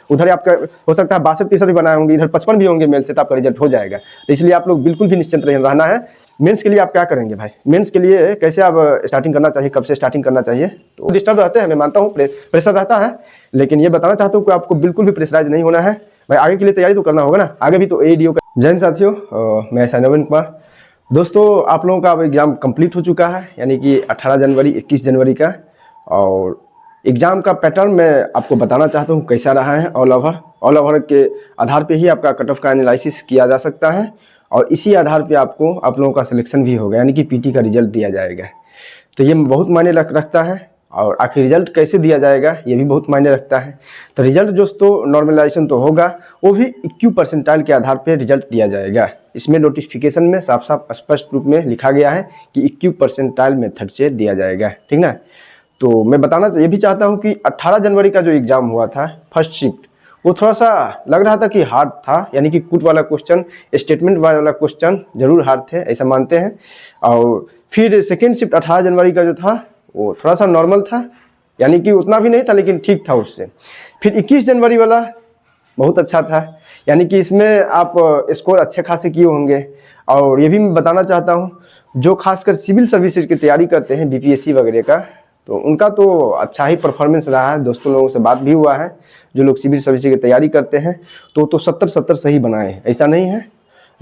उधर आपका हो सकता है 62-63 भी बनाए होंगे, इधर 55 भी होंगे मेल से, तो आपका रिजल्ट हो जाएगा। तो इसलिए आप लोग बिल्कुल भी निश्चिंत रहना है। मेंस के लिए आप क्या करेंगे भाई, मेंस के लिए कैसे आप स्टार्टिंग करना चाहिए, कब से स्टार्टिंग करना चाहिए। तो डिस्टर्ब रहते हैं, मैं मानता हूँ प्रेशर रहता है, लेकिन ये बताना चाहता हूँ कि आपको बिल्कुल भी प्रेशराइज नहीं होना है भाई। आगे के लिए तैयारी तो करना होगा ना, आगे भी तो ADO का। जय हिंद साथियों, मैं नवीन कुमार। दोस्तों, आप लोगों का अब एग्जाम कंप्लीट हो चुका है, यानी कि 18 जनवरी 21 जनवरी का। और एग्जाम का पैटर्न मैं आपको बताना चाहता हूँ कैसा रहा है। ऑल ओवर के आधार पे ही आपका कट ऑफ का एनालिसिस किया जा सकता है, और इसी आधार पे आपको आप लोगों का सिलेक्शन भी होगा, यानी कि PT का रिजल्ट दिया जाएगा। तो ये बहुत मायने रखता है, और आखिर रिजल्ट कैसे दिया जाएगा ये भी बहुत मायने रखता है। तो रिजल्ट दोस्तों नॉर्मलाइजेशन तो होगा, वो भी IQ परसेंटाइल के आधार पे रिजल्ट दिया जाएगा। इसमें नोटिफिकेशन में साफ साफ स्पष्ट रूप में लिखा गया है कि IQ परसेंटाइल मेथड से दिया जाएगा, ठीक ना। तो मैं बताना ये भी चाहता हूँ कि 18 जनवरी का जो एग्ज़ाम हुआ था फर्स्ट शिफ्ट, वो थोड़ा सा लग रहा था कि हार्ड था, यानी कि कुट वाला क्वेश्चन, स्टेटमेंट वाला क्वेश्चन जरूर हार्ड थे, ऐसा मानते हैं। और फिर सेकेंड शिफ्ट 18 जनवरी का जो था वो थोड़ा सा नॉर्मल था, यानी कि उतना भी नहीं था लेकिन ठीक था उससे। फिर 21 जनवरी वाला बहुत अच्छा था, यानी कि इसमें आप स्कोर अच्छे खासे किए होंगे। और ये भी मैं बताना चाहता हूँ, जो खासकर सिविल सर्विसेज की तैयारी करते हैं BPSC वगैरह का, तो उनका तो अच्छा ही परफॉर्मेंस रहा है। दोस्तों लोगों से बात भी हुआ है, जो लोग सिविल सर्विस की तैयारी करते हैं तो 70 सही बनाए हैं, ऐसा नहीं है।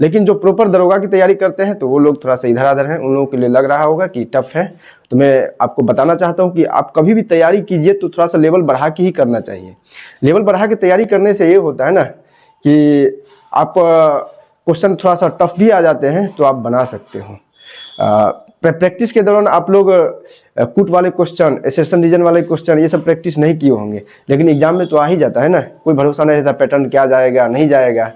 लेकिन जो प्रॉपर दरोगा की तैयारी करते हैं तो वो लोग थोड़ा सा इधर उधर हैं, उन लोगों के लिए लग रहा होगा कि टफ है। तो मैं आपको बताना चाहता हूँ कि आप कभी भी तैयारी कीजिए तो थोड़ा सा लेवल बढ़ा के ही करना चाहिए। लेवल बढ़ा के तैयारी करने से ये होता है ना कि आप क्वेश्चन थोड़ा सा टफ भी आ जाते हैं तो आप बना सकते हो। प्रैक्टिस के दौरान आप लोग कुट वाले क्वेश्चन, एसेशन रीजन वाले क्वेश्चन, ये सब प्रैक्टिस नहीं किए होंगे, लेकिन एग्जाम में तो आ ही जाता है ना। कोई भरोसा नहीं रहता पैटर्न क्या जाएगा नहीं जाएगा।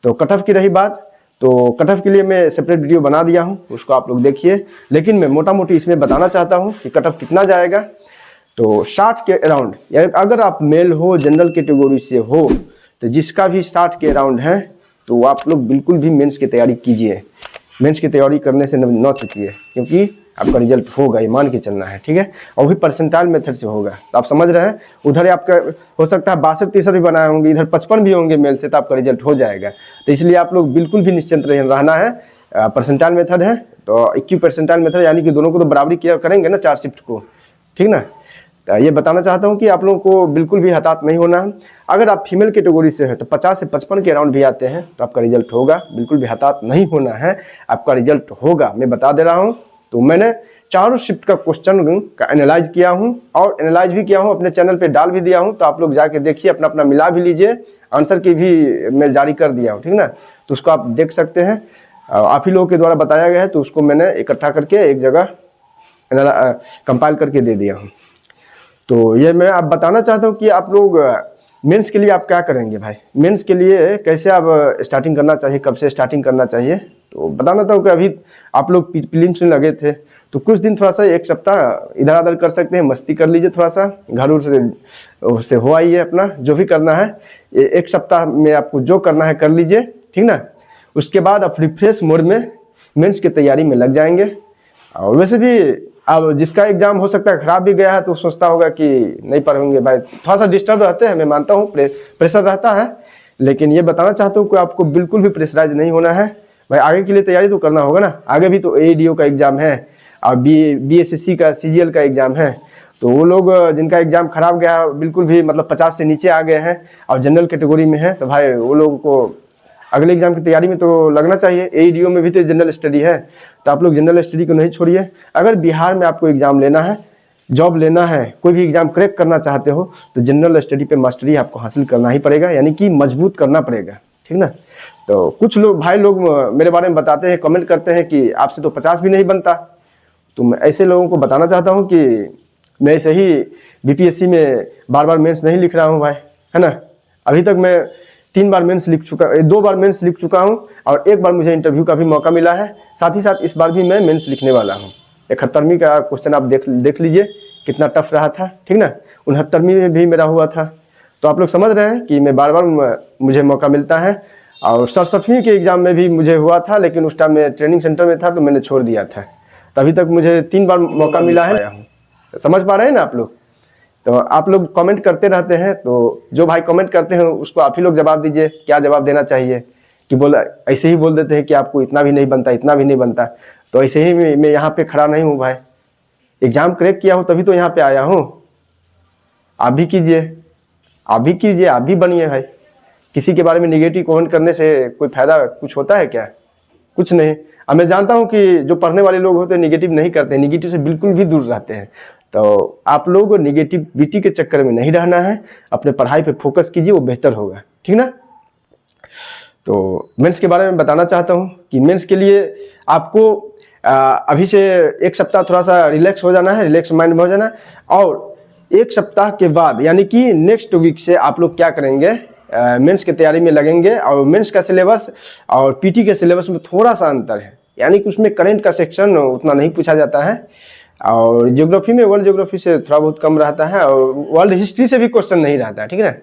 तो कट ऑफ की रही बात, तो कट ऑफ के लिए मैं सेपरेट वीडियो बना दिया हूँ, उसको आप लोग देखिए। लेकिन मैं मोटा मोटी इसमें बताना चाहता हूँ कि कट ऑफ कितना जाएगा। तो 60 के अराउंड, यानी अगर आप मेल हो, जनरल कैटेगरी से हो, तो जिसका भी 60 के अराउंड है तो आप लोग बिल्कुल भी मेंस की तैयारी कीजिए। मेंस की तैयारी करने से न चुकिए, क्योंकि आपका रिजल्ट होगा, ये मान के चलना है, ठीक है। और भी परसेंटाइल मेथड से होगा, तो आप समझ रहे हैं। उधर आपका हो सकता है 62-63 भी बनाए होंगे, इधर 55 भी होंगे मेल से, तो आपका रिजल्ट हो जाएगा। तो इसलिए आप लोग बिल्कुल भी निश्चिंत रहना है। परसेंटाइल मेथड है तो IQ परसेंटाइल मेथड, यानी कि दोनों को तो बराबरी किया करेंगे ना 4 शिफ्ट को, ठीक ना। तो ये बताना चाहता हूँ कि आप लोगों को बिल्कुल भी हताश नहीं होना है। अगर आप फीमेल कैटेगरी से हैं तो 50 से 55 के अराउंड भी आते हैं तो आपका रिजल्ट होगा, बिल्कुल भी हताश नहीं होना है, आपका रिजल्ट होगा, मैं बता दे रहा हूँ। तो मैंने चारों शिफ्ट का क्वेश्चन का एनालाइज किया हूँ, और एनालाइज भी किया हूँ, अपने चैनल पे डाल भी दिया हूँ, तो आप लोग जाके देखिए, अपना अपना मिला भी लीजिए। आंसर की भी मैं जारी कर दिया हूँ, ठीक ना। तो उसको आप देख सकते हैं, आप ही लोगों के द्वारा बताया गया है, तो उसको मैंने इकट्ठा करके एक जगह कंपाइल करके दे दिया हूँ। तो ये मैं आप बताना चाहता हूँ कि आप लोग मेंस के लिए आप क्या करेंगे भाई, मेंस के लिए कैसे आप स्टार्टिंग करना चाहिए, कब से स्टार्टिंग करना चाहिए। तो बताना चाहूँ कि अभी आप लोग प्रीलिम्स में लगे थे, तो कुछ दिन थोड़ा सा, एक सप्ताह इधर उधर कर सकते हैं, मस्ती कर लीजिए, थोड़ा सा घर से हो आइए, अपना जो भी करना है एक सप्ताह में आपको जो करना है कर लीजिए, ठीक ना। उसके बाद आप रिफ्रेश मोड में मेंस की तैयारी में लग जाएंगे। और वैसे भी अब जिसका एग्जाम हो सकता है खराब भी गया है तो सोचता होगा कि नहीं पढ़ेंगे भाई, थोड़ा सा डिस्टर्ब रहते हैं, मैं मानता हूँ प्रेशर रहता है। लेकिन ये बताना चाहता हूँ कि आपको बिल्कुल भी प्रेशराइज नहीं होना है भाई। आगे के लिए तैयारी तो करना होगा ना, आगे भी तो ADO का एग्जाम है, और BSSC का CGL का एग्जाम है। तो वो लोग जिनका एग्जाम खराब गया, बिल्कुल भी मतलब 50 से नीचे आ गए हैं और जनरल कैटेगरी में है, तो भाई वो लोगों को अगले एग्जाम की तैयारी में तो लगना चाहिए। ADO में भी तो जनरल स्टडी है, तो आप लोग जनरल स्टडी को नहीं छोड़िए। अगर बिहार में आपको एग्जाम लेना है, जॉब लेना है, कोई भी एग्जाम क्रैक करना चाहते हो, तो जनरल स्टडी पे मास्टरी आपको हासिल करना ही पड़ेगा, यानी कि मजबूत करना पड़ेगा, ठीक ना। तो कुछ लोग भाई लोग मेरे बारे में बताते हैं, कमेंट करते हैं कि आपसे तो 50 भी नहीं बनता। तो मैं ऐसे लोगों को बताना चाहता हूँ कि मैं ऐसे ही BPSC में बार बार मेंस नहीं लिख रहा हूँ भाई, है ना। अभी तक मैं 3 बार मेंस लिख चुका, 2 बार मेंस लिख चुका हूं, और 1 बार मुझे इंटरव्यू का भी मौका मिला है। साथ ही साथ इस बार भी मैं मेंस लिखने वाला हूं। 71वीं का क्वेश्चन आप देख लीजिए कितना टफ रहा था, ठीक ना। 69वीं में भी मेरा हुआ था। तो आप लोग समझ रहे हैं कि मैं बार बार मुझे मौका मिलता है। और 67वीं के एग्जाम में भी मुझे हुआ था, लेकिन उस टाइम मैं ट्रेनिंग सेंटर में था तो मैंने छोड़ दिया था। तभी तक मुझे 3 बार मौका मिला है। समझ पा रहे हैं ना आप लोग तो आप लोग कमेंट करते रहते हैं, तो जो भाई कमेंट करते हैं उसको आप ही लोग जवाब दीजिए, क्या जवाब देना चाहिए। कि बोला ऐसे ही बोल देते हैं कि आपको इतना भी नहीं बनता, इतना भी नहीं बनता। तो ऐसे ही मैं यहाँ पे खड़ा नहीं हूँ भाई, एग्जाम क्रैक किया हूँ तभी तो यहाँ पे आया हूँ। आप भी कीजिए, आप भी कीजिए, आप भी बनिए भाई। किसी के बारे में निगेटिव कमेंट करने से कोई फायदा कुछ होता है क्या? कुछ नहीं। अब मैं जानता हूँ कि जो पढ़ने वाले लोग होते हैं निगेटिव नहीं करते, निगेटिव से बिल्कुल भी दूर रहते हैं। तो आप लोगों को निगेटिविटी के चक्कर में नहीं रहना है, अपने पढ़ाई पे फोकस कीजिए, वो बेहतर होगा, ठीक ना। तो मेंस के बारे में बताना चाहता हूँ कि मेंस के लिए आपको अभी से एक सप्ताह थोड़ा सा रिलैक्स हो जाना है, रिलैक्स माइंड में हो जाना है। और एक सप्ताह के बाद यानी कि नेक्स्ट वीक से आप लोग क्या करेंगे, मेंस की तैयारी में लगेंगे। और मेंस का सिलेबस और पीटी के सिलेबस में थोड़ा सा अंतर है, यानी कि उसमें करंट का सेक्शन उतना नहीं पूछा जाता है, और ज्योग्राफी में वर्ल्ड ज्योग्राफी से थोड़ा बहुत कम रहता है, और वर्ल्ड हिस्ट्री से भी क्वेश्चन नहीं रहता है, ठीक है ना।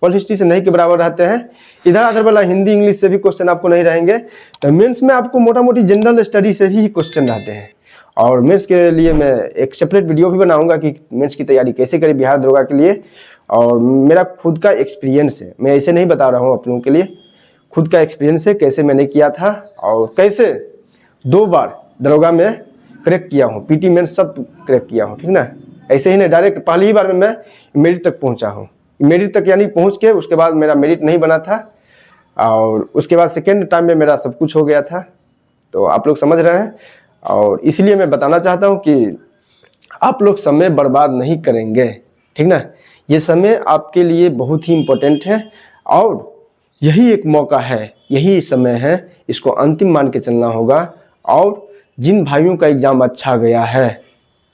वर्ल्ड हिस्ट्री से नहीं के बराबर रहते हैं। इधर अदर वाला हिंदी इंग्लिश से भी क्वेश्चन आपको नहीं रहेंगे। तो मेंस में आपको मोटा मोटी जनरल स्टडी से ही क्वेश्चन रहते हैं। और मेंस के लिए मैं एक सेपरेट वीडियो भी बनाऊंगा कि मेंस की तैयारी कैसे करें बिहार दरोगा के लिए। और मेरा खुद का एक्सपीरियंस है, मैं ऐसे नहीं बता रहा हूँ आप लोगों के लिए, खुद का एक्सपीरियंस है कैसे मैंने किया था और कैसे 2 बार दरोगा में क्रैक किया हूँ, पीटी मेंस सब क्रैक किया हूँ, ठीक ना। ऐसे ही नहीं डायरेक्ट पहली ही बार में मैं मेरिट तक पहुँचा हूँ। मेरिट तक यानी पहुँच के उसके बाद मेरा मेरिट नहीं बना था, और उसके बाद सेकेंड टाइम में मेरा सब कुछ हो गया था। तो आप लोग समझ रहे हैं, और इसलिए मैं बताना चाहता हूँ कि आप लोग समय बर्बाद नहीं करेंगे, ठीक ना। ये समय आपके लिए बहुत ही इम्पोर्टेंट है, और यही एक मौका है, यही समय है, इसको अंतिम मान के चलना होगा। और जिन भाइयों का एग्ज़ाम अच्छा गया है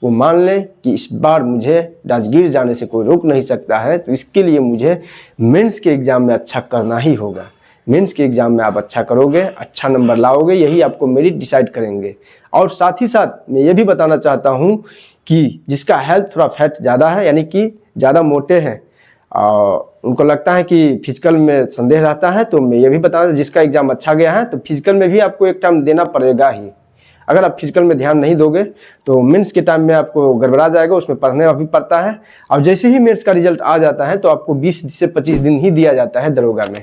वो मान लें कि इस बार मुझे राजगीर जाने से कोई रोक नहीं सकता है। तो इसके लिए मुझे मेंस के एग्ज़ाम में अच्छा करना ही होगा। मेंस के एग्ज़ाम में आप अच्छा करोगे, अच्छा नंबर लाओगे, यही आपको मेरिट डिसाइड करेंगे। और साथ ही साथ मैं ये भी बताना चाहता हूँ कि जिसका हेल्थ थोड़ा फैट ज़्यादा है, यानी कि ज़्यादा मोटे हैं, उनको लगता है कि फिजिकल में संदेह रहता है, तो मैं ये भी बताना, जिसका एग्ज़ाम अच्छा गया है तो फिजिकल में भी आपको एक टाइम देना पड़ेगा ही। अगर आप फिजिकल में ध्यान नहीं दोगे तो मेंस के टाइम में आपको गड़बड़ा जाएगा, उसमें पढ़ने भी पड़ता है। और जैसे ही मेंस का रिजल्ट आ जाता है तो आपको 20 से 25 दिन ही दिया जाता है दरोगा में।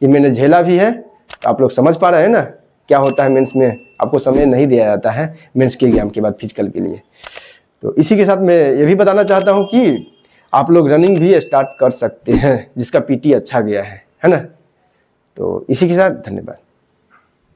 ये मैंने झेला भी है, तो आप लोग समझ पा रहे हैं ना क्या होता है मेंस में, आपको समय नहीं दिया जाता है मेंस के एग्जाम के बाद फिजिकल के लिए। तो इसी के साथ मैं ये भी बताना चाहता हूँ कि आप लोग रनिंग भी स्टार्ट कर सकते हैं, जिसका पीटी अच्छा गया है ना। तो इसी के साथ धन्यवाद।